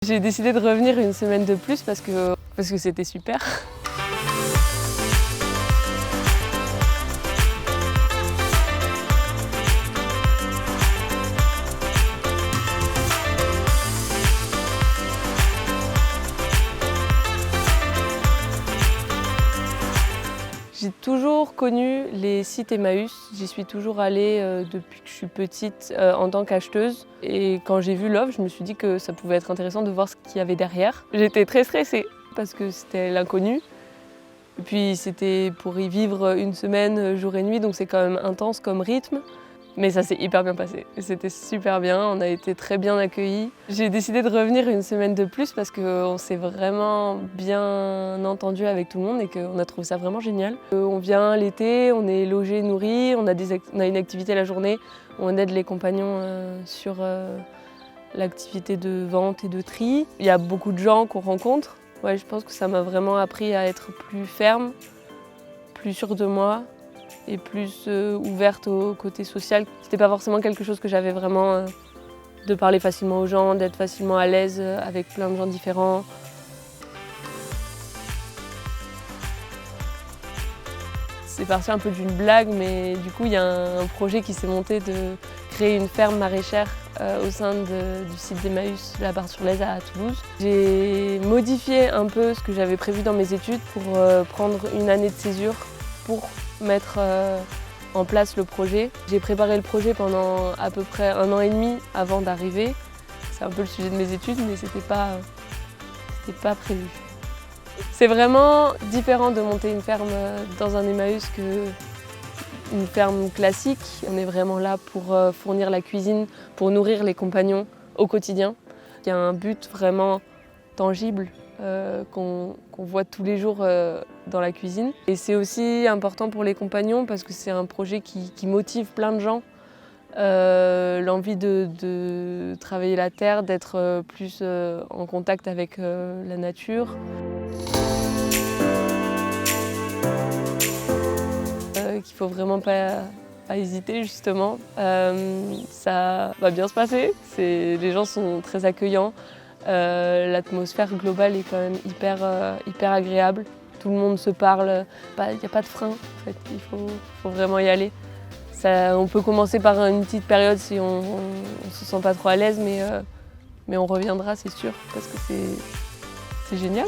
J'ai décidé de revenir une semaine de plus parce que c'était super. J'ai toujours connu les sites Emmaüs, j'y suis toujours allée depuis que je suis petite en tant qu'acheteuse. Et quand j'ai vu l'offre, je me suis dit que ça pouvait être intéressant de voir ce qu'il y avait derrière. J'étais très stressée parce que c'était l'inconnu. Et puis c'était pour y vivre une semaine, jour et nuit, donc c'est quand même intense comme rythme. Mais ça s'est hyper bien passé, c'était super bien, on a été très bien accueillis. J'ai décidé de revenir une semaine de plus parce qu'on s'est vraiment bien entendu avec tout le monde et qu'on a trouvé ça vraiment génial. On vient l'été, on est logé, nourri, on a une activité la journée, on aide les compagnons sur l'activité de vente et de tri. Il y a beaucoup de gens qu'on rencontre. Ouais, je pense que ça m'a vraiment appris à être plus ferme, plus sûre de moi et plus ouverte au côté social. C'était pas forcément quelque chose que j'avais vraiment de parler facilement aux gens, d'être facilement à l'aise avec plein de gens différents. C'est parti un peu d'une blague, mais du coup il y a un projet qui s'est monté de créer une ferme maraîchère au sein du site d'Emmaüs, la Bar-sur-Laize à Toulouse. J'ai modifié un peu ce que j'avais prévu dans mes études pour prendre une année de césure pour mettre en place le projet. J'ai préparé le projet pendant à peu près 1 an et demi avant d'arriver. C'est un peu le sujet de mes études, mais c'était pas prévu. C'est vraiment différent de monter une ferme dans un Emmaüs qu'une ferme classique. On est vraiment là pour fournir la cuisine, pour nourrir les compagnons au quotidien. Il y a un but vraiment tangible qu'on voit tous les jours dans la cuisine. Et c'est aussi important pour les compagnons parce que c'est un projet qui motive plein de gens. L'envie de travailler la terre, d'être plus en contact avec la nature. Qu'il faut vraiment pas hésiter justement. Ça va bien se passer, les gens sont très accueillants. L'atmosphère globale est quand même hyper agréable. Tout le monde se parle, il n'y a pas de frein en fait, il faut vraiment y aller. On peut commencer par une petite période si on ne se sent pas trop à l'aise, mais on reviendra c'est sûr parce que c'est génial.